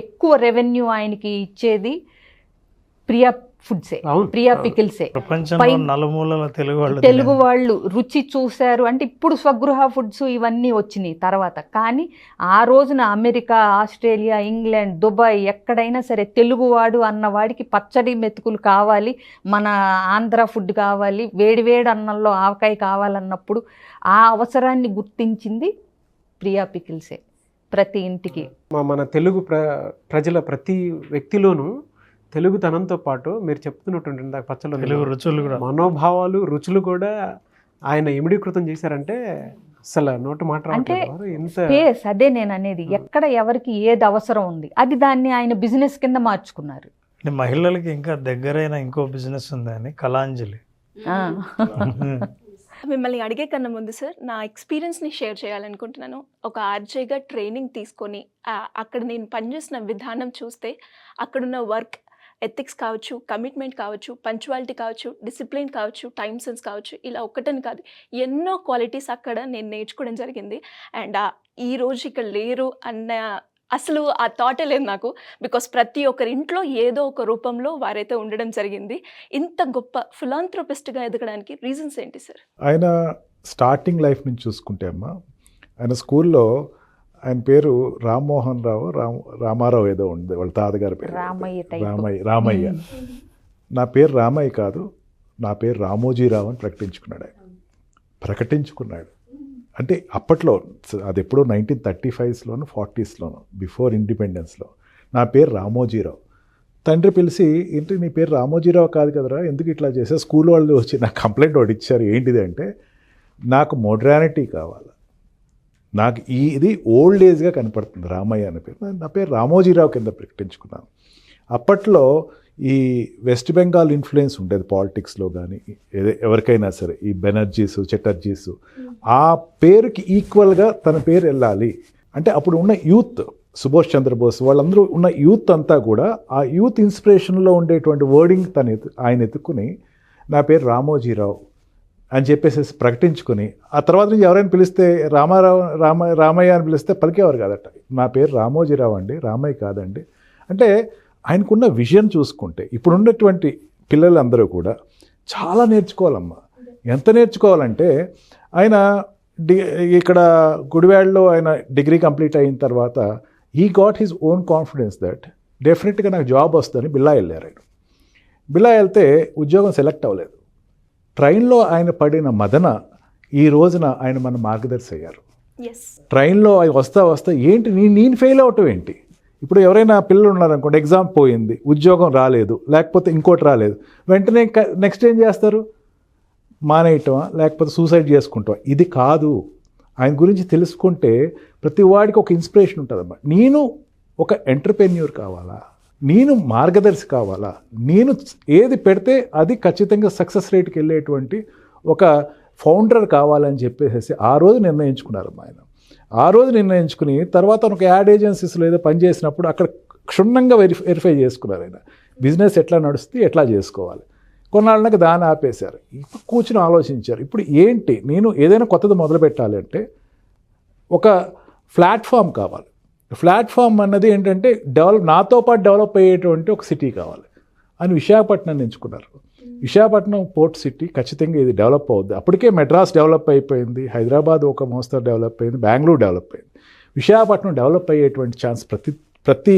ఎక్కువ రెవెన్యూ ఆయనకి ఇచ్చేది ప్రియా ఫుడ్సే, ప్రియా పికిల్సే. ప్రపంచంలో నలుమూలల తెలుగు వాళ్ళు రుచి చూశారు అంటే ఇప్పుడు స్వగృహ ఫుడ్స్ ఇవన్నీ వచ్చినాయి తర్వాత. కానీ ఆ రోజున అమెరికా, ఆస్ట్రేలియా, ఇంగ్లాండ్, దుబాయ్ ఎక్కడైనా సరే తెలుగువాడు అన్నవాడికి పచ్చడి మెతుకులు కావాలి, మన ఆంధ్ర ఫుడ్ కావాలి, వేడివేడి అన్నంలో ఆవకాయ కావాలన్నప్పుడు ఆ అవసరాన్ని గుర్తించింది ప్రియా పికిల్సే ప్రతి ఇంటికి. మన తెలుగు ప్రజల ప్రతి వ్యక్తిలోనూ తెలుగుతనంతో పాటు మీరు చెప్తున్నటువంటి ఇందాక పచ్చళ్ళు రుచులు కూడా, మనోభావాలు, రుచులు కూడా ఆయన ఇమిడీకృతం చేశారంటే అసలు నోటి మాట రావట్లేదు. ఎంత స్పేస్, అదే నేను అనేది, ఎక్కడ ఎవరికి ఏది అవసరం ఉంది అది దాన్ని ఆయన బిజినెస్ కింద మార్చుకున్నారు. మహిళలకి ఇంకా దగ్గరైన ఇంకో బిజినెస్ ఉందని కళాంజలి. మిమ్మల్ని అడిగే కన్నా ముందు సార్, నా ఎక్స్పీరియన్స్ని షేర్ చేయాలనుకుంటున్నాను. ఒక ఆర్జేగా ట్రైనింగ్ తీసుకొని అక్కడ నేను పనిచేసిన విధానం చూస్తే అక్కడున్న వర్క్ ఎథిక్స్ కావచ్చు, కమిట్మెంట్ కావచ్చు, పంచువాలిటీ కావచ్చు, డిసిప్లిన్ కావచ్చు, టైమ్ సెన్స్ కావచ్చు, ఇలా ఒక్కటని కాదు ఎన్నో క్వాలిటీస్ అక్కడ నేను నేర్చుకోవడం జరిగింది. అండ్ ఈ రోజు ఇక్కడ లేరు అన్న అసలు ఆ థాటే లేదు నాకు. బికాస్ ప్రతి ఒక్కరి ఇంట్లో ఏదో ఒక రూపంలో వారైతే ఉండడం జరిగింది. ఇంత గొప్ప ఫిలాంథ్రోపిస్ట్గా ఎదగడానికి రీజన్స్ ఏంటి సార్? ఆయన స్టార్టింగ్ లైఫ్ నుంచి చూసుకుంటే అమ్మా, ఆయన స్కూల్లో ఆయన పేరు రామ్మోహన్ రావు, రామారావు ఏదో ఉంది, వాళ్ళ తాతగారి పేరు రామయ్య. నా పేరు రామయ్య కాదు, నా పేరు రామోజీరావు అని ప్రకటించుకున్నాడు. అంటే అప్పట్లో అది ఎప్పుడో 1935లోను 40స్లోను, బిఫోర్ ఇండిపెండెన్స్లో నా పేరు రామోజీరావు. తండ్రి పిలిచి, ఏంటి నీ పేరు రామోజీరావు కాదు కదరా, ఎందుకు ఇట్లా చేసా? స్కూల్ వాళ్ళు వచ్చి నాకు కంప్లైంట్ ఒకటి ఇచ్చారు. ఏంటిది అంటే, నాకు మోడ్రానిటీ కావాలి, నాకు ఇది ఓల్డ్ ఏజ్గా కనపడుతుంది రామయ్య అనే పేరు. నా పేరు రామోజీరావు కింద ప్రకటించుకున్నాను. అప్పట్లో ఈ వెస్ట్ బెంగాల్ ఇన్ఫ్లుయెన్స్ ఉండేది పాలిటిక్స్లో కానీ ఎవరికైనా సరే, ఈ బెనర్జీస్, చటర్జీస్, ఆ పేరుకి ఈక్వల్గా తన పేరు వెళ్ళాలి అంటే అప్పుడు ఉన్న యూత్, సుభాష్ చంద్రబోస్ వాళ్ళందరూ ఉన్న యూత్ అంతా కూడా ఆ యూత్ ఇన్స్పిరేషన్లో ఉండేటువంటి వర్డింగ్ ఆయన ఎత్తుకుని నా పేరు రామోజీరావు అని చెప్పేసి ప్రకటించుకొని, ఆ తర్వాత నుంచి ఎవరైనా పిలిస్తే రామయ్య అని పిలిస్తే పలికేవారు కాదట. నా పేరు రామోజీరావు అండి, రామయ్య కాదండి. అంటే ఆయనకున్న విజన్ చూసుకుంటే ఇప్పుడు ఉన్నటువంటి పిల్లలందరూ కూడా చాలా నేర్చుకోవాలమ్మా. ఎంత నేర్చుకోవాలంటే, ఆయన ఇక్కడ గుడివాడలో ఆయన డిగ్రీ కంప్లీట్ అయిన తర్వాత ఈ got his own confidence that డెఫినెట్గా నాకు జాబ్ వస్తుందని బిల్లా వెళ్ళారు. ఆయన బిల్లా వెళ్తే ఉద్యోగం సెలెక్ట్ అవ్వలేదు. ట్రైన్లో ఆయన పడిన మదన ఈ రోజున ఆయన మన మార్గదర్శి అయ్యారు. ట్రైన్లో వస్తా ఏంటి నేను ఫెయిల్ అవటం ఏంటి? ఇప్పుడు ఎవరైనా పిల్లలు ఉన్నారనుకోండి, ఎగ్జామ్ పోయింది, ఉద్యోగం రాలేదు, లేకపోతే ఇంకోటి రాలేదు, వెంటనే నెక్స్ట్ ఏం చేస్తారు? మానేయటమా, లేకపోతే సూసైడ్ చేసుకుంటాం? ఇది కాదు. ఆయన గురించి తెలుసుకుంటే ప్రతి వాడికి ఒక ఇన్స్పిరేషన్ ఉంటుందమ్మా. నేను ఒక ఎంటర్ప్రెన్యూర్ కావాలా, నేను మార్గదర్శి కావాలా, నేను ఏది పెడితే అది ఖచ్చితంగా సక్సెస్ రేట్కి వెళ్ళేటువంటి ఒక ఫౌండర్ కావాలని చెప్పేసి ఆ రోజు నిర్ణయించుకున్నారమ్మా ఆయన. ఆ రోజు నిర్ణయించుకుని తర్వాత ఒక యాడ్ ఏజెన్సీస్లో ఏదో పనిచేసినప్పుడు అక్కడ క్షుణ్ణంగా వెరిఫై చేసుకున్నారు ఆయన. బిజినెస్ ఎట్లా నడుస్తుంది, ఎట్లా చేసుకోవాలి. కొన్నాళ్ళకి దాన్ని ఆపేశారు. ఇప్పుడు కూర్చుని ఆలోచించారు, ఇప్పుడు ఏంటి, నేను ఏదైనా కొత్తది మొదలు పెట్టాలి అంటే ఒక ప్లాట్ఫామ్ కావాలి. ప్లాట్ఫామ్ అన్నది ఏంటంటే నాతో పాటు డెవలప్ అయ్యేటువంటి ఒక సిటీ కావాలి అని విశాఖపట్నాన్ని ఎంచుకున్నారు. విశాఖపట్నం పోర్ట్ సిటీ ఖచ్చితంగా ఇది డెవలప్ అవుద్ది. అప్పటికే మెడ్రాస్ డెవలప్ అయిపోయింది, హైదరాబాద్ ఒక మోస్తరు డెవలప్ అయింది, బెంగళూరు డెవలప్ అయింది. విశాఖపట్నం డెవలప్ అయ్యేటువంటి ఛాన్స్ ప్రతి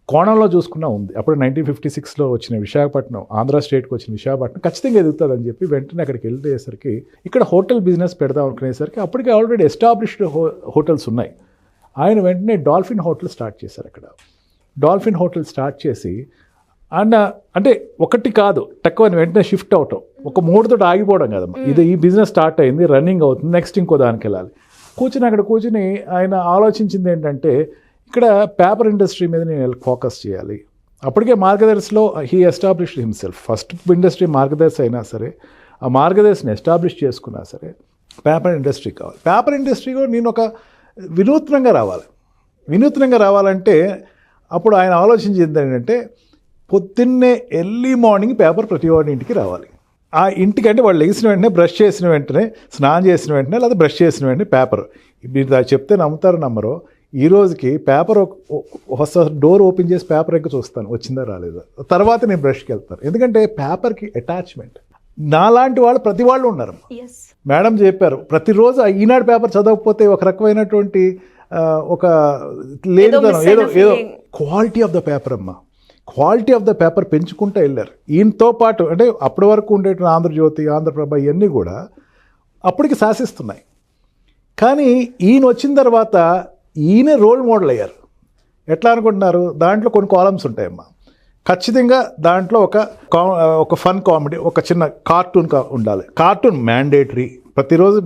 కోణంలో చూసుకున్నా ఉంది. అప్పుడు 1956లో వచ్చిన విశాఖపట్నం, ఆంధ్ర స్టేట్కి వచ్చిన విశాఖపట్నం ఖచ్చితంగా ఎదుగుతుందని చెప్పి వెంటనే అక్కడికి వెళ్ళేసరికి ఇక్కడ హోటల్ బిజినెస్ పెడదాం అనుకునేసరికి అప్పటికే ఆల్రెడీ ఎస్టాబ్లిష్డ్ హోటల్స్ ఉన్నాయి. ఆయన వెంటనే డాల్ఫిన్ హోటల్ స్టార్ట్ చేశారు. అక్కడ డాల్ఫిన్ హోటల్ స్టార్ట్ చేసి ఆయన అంటే ఒకటి కాదు తక్కువ వెంటనే షిఫ్ట్ అవటం, ఒక 3 తోటి ఆగిపోవడం కదమ్మా. ఇది ఈ బిజినెస్ స్టార్ట్ అయింది, రన్నింగ్ అవుతుంది, నెక్స్ట్ ఇంకో దానికి వెళ్ళాలి. అక్కడ కూర్చుని ఆయన ఆలోచించింది ఏంటంటే ఇక్కడ పేపర్ ఇండస్ట్రీ మీద నేను ఫోకస్ చేయాలి. అప్పటికే మార్గదర్శిలో he established himself. First industry Margadarsi అయినా సరే, ఆ మార్గదర్శిని ఎస్టాబ్లిష్ చేసుకున్నా సరే పేపర్ ఇండస్ట్రీ కావాలి. పేపర్ ఇండస్ట్రీ కూడా నేను ఒక వినూత్నంగా రావాలంటే అప్పుడు ఆయన ఆలోచించింది ఏంటంటే పొద్దున్నే ఎర్లీ మార్నింగ్ పేపర్ ప్రతి వాడి ఇంటికి రావాలి. ఆ ఇంటికి అంటే వాళ్ళు లెగిసిన వెంటనే, బ్రష్ చేసిన వెంటనే, స్నానం చేసిన వెంటనే, లేదా బ్రష్ చేసిన వెంటనే పేపర్. మీరు చెప్తే నమ్ముతారో నమ్మరో, ఈ రోజుకి పేపర్ డోర్ ఓపెన్ చేసి పేపర్ ఎక్కి చూస్తాను వచ్చిందా రాలేదా, తర్వాత నేను బ్రష్కి వెళ్తాను. ఎందుకంటే పేపర్కి అటాచ్మెంట్. నాలాంటి వాళ్ళు ప్రతి వాళ్ళు ఉన్నారు. మేడం చెప్పారు ప్రతిరోజు ఈనాడు పేపర్ చదవకపోతే ఒక రకమైనటువంటి ఒక లేనిదనం, ఏదో క్వాలిటీ ఆఫ్ ద పేపర్ అమ్మా, క్వాలిటీ ఆఫ్ ద పేపర్ పెంచుకుంటూ వెళ్ళారు. ఈయనతో పాటు అంటే అప్పటి వరకు ఉండేటువంటి ఆంధ్రజ్యోతి, ఆంధ్రప్రభ ఇవన్నీ కూడా అప్పటికి శాసిస్తున్నాయి. కానీ ఈయన వచ్చిన తర్వాత ఈయన రోల్ మోడల్ అయ్యారు. ఎట్లా అనుకుంటున్నారు, దాంట్లో కొన్ని కాలమ్స్ ఉంటాయమ్మా, ఖచ్చితంగా దాంట్లో ఒక ఫన్ కామెడీ, ఒక చిన్న కార్టూన్ ఉండాలి. Cartoon mandatory. ప్రతిరోజు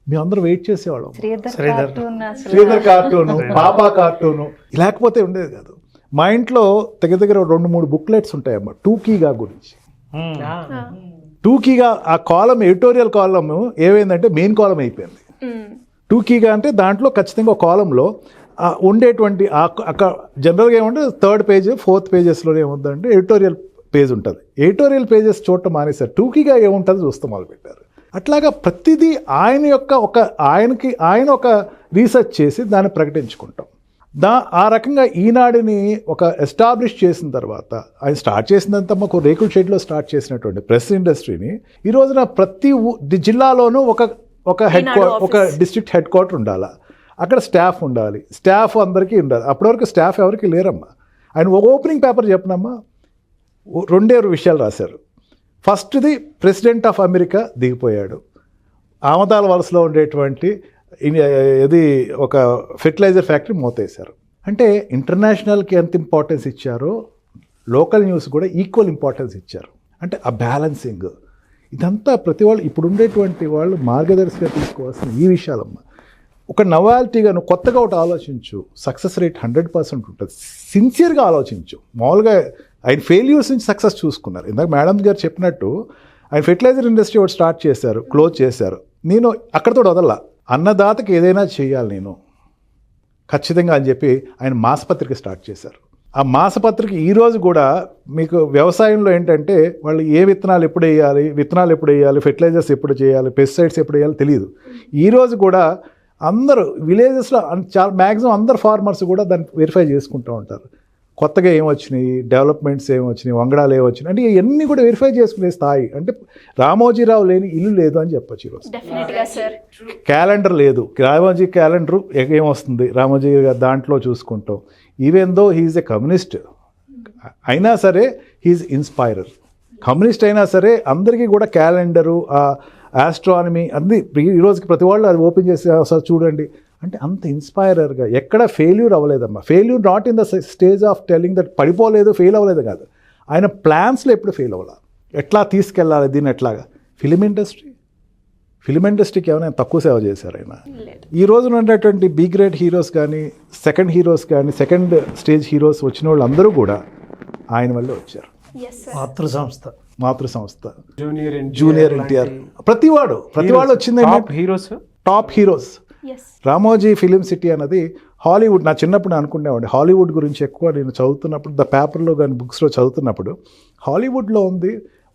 మేము అందరూ వెయిట్ చేసేవాళ్ళం. శ్రీధర్ కార్టూను, పాపా కార్టూను, లేకపోతే ఉండేది కాదు. మా ఇంట్లో దగ్గర 2-3 బుక్లెట్స్ ఉంటాయమ్మా టూకీగా గురించి. టూకీగా ఆ కాలం, ఎడిటోరియల్ కాలం ఏమైందంటే మెయిన్ కాలం అయిపోయింది. టూకీగా అంటే దాంట్లో ఖచ్చితంగా ఒక కాలంలో ఉండేటువంటి అక్కడ జనరల్గా ఏమంటే 3rd పేజ్ 4th పేజెస్లోనే ఏముందంటే ఎడిటోరియల్ పేజ్ ఉంటుంది. ఎడిటోరియల్ పేజెస్ చూడటం మానేశారు, టూకీగా ఏముంటుందో చూస్తూ మొదలుపెట్టారు. అట్లాగా ప్రతిదీ ఆయన ఒక రీసెర్చ్ చేసి దాన్ని ప్రకటించుకుంటాం. ఆ రకంగా ఈనాడుని ఒక ఎస్టాబ్లిష్ చేసిన తర్వాత ఆయన స్టార్ట్ చేసినంత మాకు రేకుల షెడ్లో స్టార్ట్ చేసినటువంటి ప్రెస్ ఇండస్ట్రీని ఈ రోజున ప్రతి జిల్లాలోనూ ఒక డిస్ట్రిక్ట్ హెడ్ క్వార్టర్ ఉండాలి. అక్కడ స్టాఫ్ ఉండాలి, స్టాఫ్ అందరికీ ఉండాలి. అప్పటివరకు స్టాఫ్ ఎవరికి లేరమ్మా. ఆయన ఓపెనింగ్ పేపర్ చెప్పనమ్మా 2 విషయాలు రాశారు. ఫస్ట్ది ప్రెసిడెంట్ ఆఫ్ అమెరికా దిగిపోయాడు, ఆమదాల వలసలో ఉండేటువంటి ఇది ఒక ఫెర్టిలైజర్ ఫ్యాక్టరీ మూతేశారు. అంటే ఇంటర్నేషనల్కి ఎంత ఇంపార్టెన్స్ ఇచ్చారో లోకల్ న్యూస్ కూడా ఈక్వల్ ఇంపార్టెన్స్ ఇచ్చారు. అంటే ఆ బ్యాలెన్సింగ్ ఇదంతా ప్రతి వాళ్ళు ఇప్పుడు ఉండేటువంటి వాళ్ళు మార్గదర్శిగా తీసుకోవాల్సిన ఈ విషయాలమ్మా. ఒక నవాలిటీగా నువ్వు కొత్తగా ఒకటి ఆలోచించు, సక్సెస్ రేట్ 100% ఉంటుంది. సిన్సియర్గా ఆలోచించు. మామూలుగా ఆయన ఫెయిల్యూర్స్ నుంచి సక్సెస్ చూసుకున్నారు. ఇందాక మేడం గారు చెప్పినట్టు ఆయన ఫెర్టిలైజర్ ఇండస్ట్రీ ఒకటి స్టార్ట్ చేశారు, క్లోజ్ చేశారు. నేను అక్కడతో వదల్లా, అన్నదాతకి ఏదైనా చేయాలి నేను ఖచ్చితంగా అని చెప్పి ఆయన మాసపత్రిక స్టార్ట్ చేశారు. ఆ మాసపత్రిక ఈరోజు కూడా మీకు వ్యవసాయంలో ఏంటంటే వాళ్ళు ఏ విత్తనాలు ఎప్పుడు వేయాలి, ఫెర్టిలైజర్స్ ఎప్పుడు చేయాలి, పెస్టిసైడ్స్ ఎప్పుడు వేయాలి తెలియదు. ఈరోజు కూడా అందరూ విలేజెస్లో చాలా మ్యాక్సిమం అందరు ఫార్మర్స్ కూడా దాన్ని వెరిఫై చేసుకుంటూ ఉంటారు. కొత్తగా ఏమొచ్చినాయి, డెవలప్మెంట్స్ ఏమొచ్చినాయి, వంగడాలు ఏమొచ్చినాయి అంటే ఇవన్నీ కూడా వెరిఫై చేసుకునే స్థాయి. అంటే రామోజీరావు లేని ఇల్లు లేదు అని చెప్పొచ్చు. ఈరోజు క్యాలెండర్ లేదు, రామోజీ క్యాలెండర్ ఏమొస్తుంది రామోజీ గారు దాంట్లో చూసుకుంటాం. Even though he's a communist అయినా సరే హీఈస్ ఇన్స్పైరర్. కమ్యూనిస్ట్ అయినా సరే అందరికీ కూడా క్యాలెండరు, ఆస్ట్రానమీ అన్నీ ఈరోజుకి ప్రతి వాళ్ళు అది ఓపెన్ చేసి ఒకసారి చూడండి అంటే అంత ఇన్స్పైరర్గా ఎక్కడ ఫెయిల్యూర్ అవ్వలేదమ్మా. Failure not in the stage of telling that పడిపోలేదు, ఫెయిల్ అవ్వలేదు కాదు, ఆయన ప్లాన్స్లో ఎప్పుడు ఫెయిల్ అవ్వాలి, ఎట్లా తీసుకెళ్ళాలి దీన్ని, ఎట్లాగా. ఫిలిం ఇండస్ట్రీకి ఏమైనా తక్కువ సేవ చేశారు ఆయన. ఈ రోజున ఉన్నటువంటి బి గ్రేడ్ హీరోస్ కానీ, సెకండ్ స్టేజ్ హీరోస్ వచ్చిన వాళ్ళు అందరూ కూడా ఆయన వల్లే వచ్చారు. మాతృ సంస్థ జూనియర్ ఎన్టీఆర్ ప్రతి వాళ్ళు వచ్చింది top heroes. Ramoji film city అన్నది హాలీవుడ్. నా చిన్నప్పుడు అనుకునేవాడిని హాలీవుడ్ గురించి ఎక్కువ నేను చదువుతున్నప్పుడు, ద పేపర్లో కానీ బుక్స్లో చదువుతున్నప్పుడు హాలీవుడ్లో ఉంది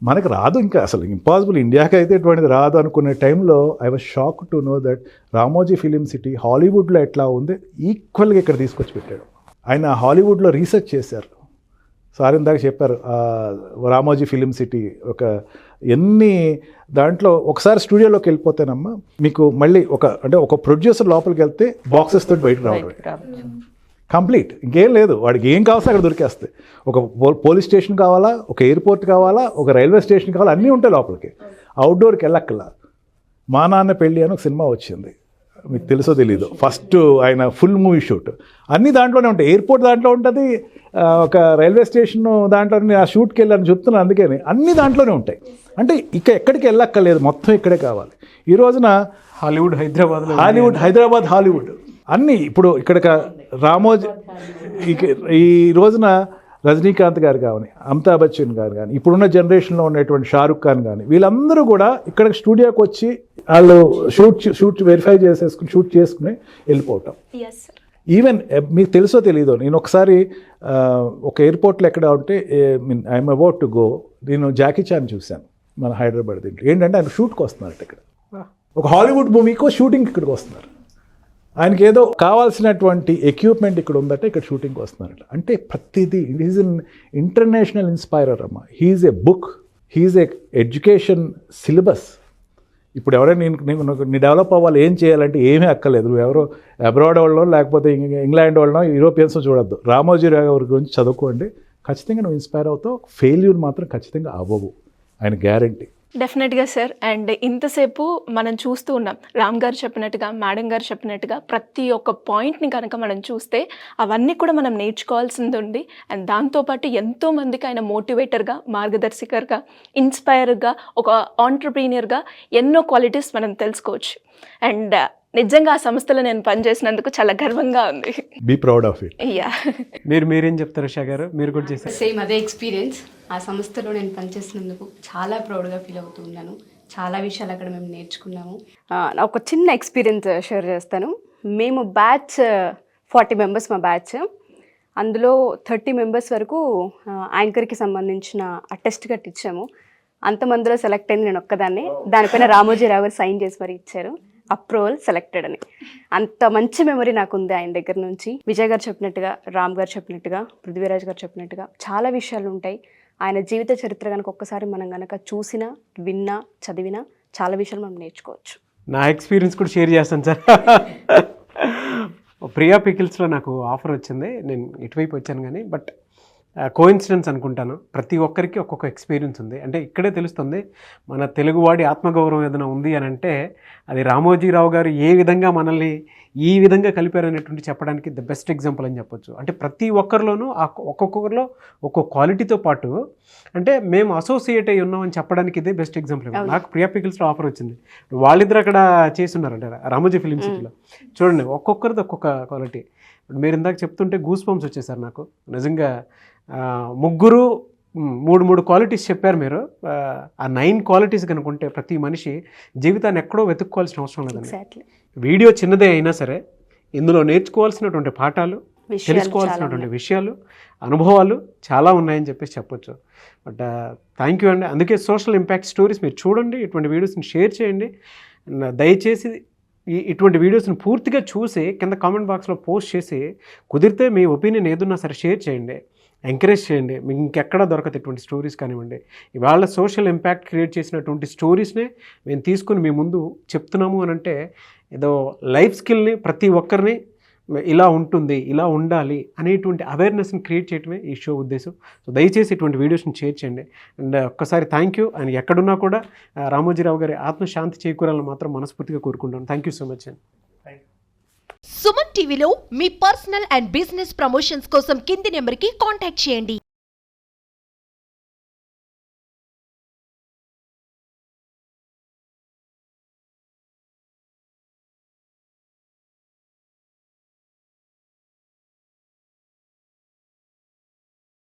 మనకు రాదు, ఇంకా అసలు ఇంపాసిబుల్, ఇండియాకి అయితే ఇటువంటిది రాదు అనుకునే టైంలో I was shock to know that Ramoji film city హాలీవుడ్లో ఎట్లా ఉంది ఈక్వల్గా ఇక్కడ తీసుకొచ్చి పెట్టాడు. ఆయన హాలీవుడ్లో రీసెర్చ్ చేశారు. సార్ ఇందాక చెప్పారు రామోజీ ఫిలిం సిటీ ఒక ఎన్ని దాంట్లో ఒకసారి స్టూడియోలోకి వెళ్ళిపోతేనమ్మా మీకు మళ్ళీ ఒక ప్రొడ్యూసర్ లోపలికి వెళ్తే బాక్సెస్ తోటి బయటకు రావడం. కంప్లీట్, ఇంకేం లేదు. వాడికి ఏం కావాల్సి అక్కడ దొరికేస్తాయి. ఒక పోలీస్ స్టేషన్ కావాలా, ఒక ఎయిర్పోర్ట్ కావాలా, ఒక రైల్వే స్టేషన్ కావాలా, అన్నీ ఉంటాయి లోపలికి. అవుట్డోర్కి వెళ్ళక్కల. మా నాన్న పెళ్ళి అని ఒక సినిమా వచ్చింది, మీకు తెలుసో తెలీదు, ఫస్ట్ ఆయన ఫుల్ మూవీ షూట్ అన్నీ దాంట్లోనే ఉంటాయి. ఎయిర్పోర్ట్ దాంట్లో ఉంటుంది, ఒక రైల్వే స్టేషన్ దాంట్లో. ఆ షూట్కి వెళ్ళాలని చెప్తున్నాను, అందుకని అన్నీ దాంట్లోనే ఉంటాయి. అంటే ఇక ఎక్కడికి వెళ్ళక్కర్లేదు, మొత్తం ఇక్కడే కావాలి. ఈ రోజున హాలీవుడ్ హైదరాబాద్ హాలీవుడ్ అన్నీ ఇప్పుడు ఇక్కడ రామోజీ, ఈ రోజున రజనీకాంత్ గారు కానీ, అమితాబ్ బచ్చన్ గారు కానీ, ఇప్పుడున్న జనరేషన్లో ఉన్నటువంటి షారుఖ్ ఖాన్ కానీ, వీళ్ళందరూ కూడా ఇక్కడ స్టూడియోకి వచ్చి వాళ్ళు షూట్ వెరిఫై చేసేసుకుని షూట్ చేసుకుని వెళ్ళిపోవటం. ఈవెన్ మీకు తెలుసో తెలీదో, నేను ఒకసారి ఒక ఎయిర్పోర్ట్లో ఎక్కడ ఉంటే ఐఎమ్ అబౌట్ టు గో, నేను జాకీ చాన్ చూశాను మన హైదరాబాద్ దీంట్లో. ఏంటంటే ఆయన షూట్కి వస్తున్నారు ఇక్కడ, ఒక హాలీవుడ్ మూవీకో షూటింగ్ ఇక్కడికి వస్తున్నారు. ఆయనకి ఏదో కావాల్సినటువంటి ఎక్విప్మెంట్ ఇక్కడ ఉందంటే ఇక్కడ షూటింగ్కి వస్తున్నారట. అంటే ప్రతిదీ ఈజ్ అన్ ఇంటర్నేషనల్ ఇన్స్పైరర్ అమ్మ. హీఈస్ ఏ బుక్, హీఈస్ ఏ ఎడ్యుకేషన్ సిలబస్. ఇప్పుడు ఎవరైనా నీ డెవలప్ అవ్వాలి, ఏం చేయాలంటే ఏమీ అక్కర్లేదు. నువ్వు ఎవరో అబ్రాడ్ వాళ్ళనో లేకపోతే ఇంగ్లాండ్ వాళ్ళనో యూరోపియన్స్ చూడొద్దు. రామోజీరావు గారి గురించి చదువుకోండి, ఖచ్చితంగా నువ్వు ఇన్స్పైర్ అవుతావు. ఫెయిల్యూర్ మాత్రం ఖచ్చితంగా అవ్వవు, ఆయన గ్యారంటీ. డెఫినెట్గా సార్. అండ్ ఇంతసేపు మనం చూస్తూ ఉన్నాం, రామ్ గారు చెప్పినట్టుగా, మేడం గారు చెప్పినట్టుగా ప్రతి ఒక్క పాయింట్ని కనుక మనం చూస్తే అవన్నీ కూడా మనం నేర్చుకోవాల్సింది ఉంది. అండ్ దాంతోపాటు ఎంతోమందికి ఆయన మోటివేటర్గా, మార్గదర్శకర్గా, ఇన్స్పైర్గా, ఒక ఆంటర్ప్రీనియర్గా ఎన్నో క్వాలిటీస్ మనం తెలుసుకోవచ్చు. అండ్ నిజంగా ఆ సంస్థలో నేను పనిచేసినందుకు చాలా గర్వంగా ఉంది. Be proud of it. Yeah, మీరేం చెప్తారు ఉషా గారు? మీరు కూడా చేశారు సేమ్ అదే ఎక్స్పీరియన్స్. ఆ సంస్థలో నేను పనిచేసినందుకు చాలా ప్రౌడ్గా ఫీల్ అవుతున్నాను. చాలా విషయాలు అక్కడ మేము నేర్చుకున్నాము. ఒక చిన్న ఎక్స్పీరియన్స్ షేర్ చేస్తాను. మేము బ్యాచ్ 40 మెంబర్స్ మా బ్యాచ్. అందులో 30 మెంబర్స్ వరకు యాంకర్కి సంబంధించిన టెస్ట్ కట్టించాము. అంతమందిలో సెలెక్ట్ అయింది నేను ఒక్కదాన్ని. దానిపైన రామోజీరావు గారు సైన్ చేసి మరి ఇచ్చారు, అప్రూవల్ సెలెక్టెడ్ అని. అంత మంచి మెమరీ నాకు ఉంది ఆయన దగ్గర నుంచి. విజయ్ గారు చెప్పినట్టుగా, రామ్ గారు చెప్పినట్టుగా, పృథ్వీరాజ్ గారు చెప్పినట్టుగా చాలా విషయాలు ఉంటాయి. ఆయన జీవిత చరిత్ర కనుక ఒక్కసారి మనం కనుక చూసినా, విన్నా, చదివినా చాలా విషయాలు మనం నేర్చుకోవచ్చు. నా ఎక్స్పీరియన్స్ కూడా షేర్ చేస్తాను సార్. ప్రియా పికిల్స్లో నాకు ఆఫర్ వచ్చింది, నేను ఇటువైపు వచ్చాను కానీ బట్ కోఇన్సిడెన్స్ అనుకుంటాను. ప్రతి ఒక్కరికి ఒక్కొక్క ఎక్స్పీరియన్స్ ఉంది. అంటే ఇక్కడే తెలుస్తుంది మన తెలుగువాడి ఆత్మగౌరవం ఏదైనా ఉంది అని అంటే అది రామోజీరావు గారు ఏ విధంగా మనల్ని ఈ విధంగా కలిపారనేటువంటి చెప్పడానికి ద బెస్ట్ ఎగ్జాంపుల్ అని చెప్పొచ్చు. అంటే ప్రతి ఒక్కరిలోనూ ఒక్కొక్కరిలో ఒక్కొక్క క్వాలిటీతో పాటు అంటే మేము అసోసియేట్ అయ్యి ఉన్నామని చెప్పడానికి ఇదే బెస్ట్ ఎగ్జాంపుల్. నాకు ప్రియా పికిల్స్లో ఆఫర్ వచ్చింది, వాళ్ళిద్దరు అక్కడ చేస్తున్నారంటే రామోజీ ఫిలిం సిటీలో. చూడండి ఒక్కొక్కరిది ఒక్కొక్క క్వాలిటీ. మీరు ఇందాక చెప్తుంటే గూస్ బంప్స్ వచ్చేసారు నాకు నిజంగా. ముగ్గురు మూడు క్వాలిటీస్ చెప్పారు మీరు. ఆ 9 క్వాలిటీస్ కనుకుంటే ప్రతి మనిషి జీవితాన్ని ఎక్కడో వెతుక్కోవాల్సిన అవసరం లేదండి. వీడియో చిన్నదే అయినా సరే ఇందులో నేర్చుకోవాల్సినటువంటి పాఠాలు, తెలుసుకోవాల్సినటువంటి విషయాలు, అనుభవాలు చాలా ఉన్నాయని చెప్పొచ్చు. బట్ థ్యాంక్ యూ అండి. అందుకే సోషల్ ఇంపాక్ట్ స్టోరీస్ మీరు చూడండి, ఇటువంటి వీడియోస్ని షేర్ చేయండి. దయచేసి ఇటువంటి వీడియోస్ని పూర్తిగా చూసి కింద కామెంట్ బాక్స్లో పోస్ట్ చేసి కుదిరితే మీ ఒపీనియన్ ఏదున్నా సరే షేర్ చేయండి, ఎంకరేజ్ చేయండి. మీకు ఇంకెక్కడా దొరకదు ఇటువంటి స్టోరీస్ కానివ్వండి. ఇవాళ సోషల్ ఇంపాక్ట్ క్రియేట్ చేసినటువంటి స్టోరీస్నే మేము తీసుకుని మీ ముందు చెప్తున్నాము అని అంటే ఏదో లైఫ్ స్కిల్ని ప్రతి ఒక్కరిని ఇలా ఉంటుంది, ఇలా ఉండాలి అనేటువంటి అవేర్నెస్ని క్రియేట్ చేయడమే ఈ షో ఉద్దేశం. సో దయచేసి ఇటువంటి వీడియోస్ని షేర్ చేయండి. అండ్ ఒక్కసారి థ్యాంక్ యూ. అండ్ ఎక్కడున్నా కూడా రామోజీరావు గారి ఆత్మశాంతి చేకూరాలని మాత్రం మనస్ఫూర్తిగా కోరుకుంటాను. థ్యాంక్ యూ సో మచ్ అండి. సుమన్ టీవీలో మీ పర్సనల్ అండ్ బిజినెస్ ప్రమోషన్స్ కోసం కింది నెంబర్కి కాంటాక్ట్ చేయండి.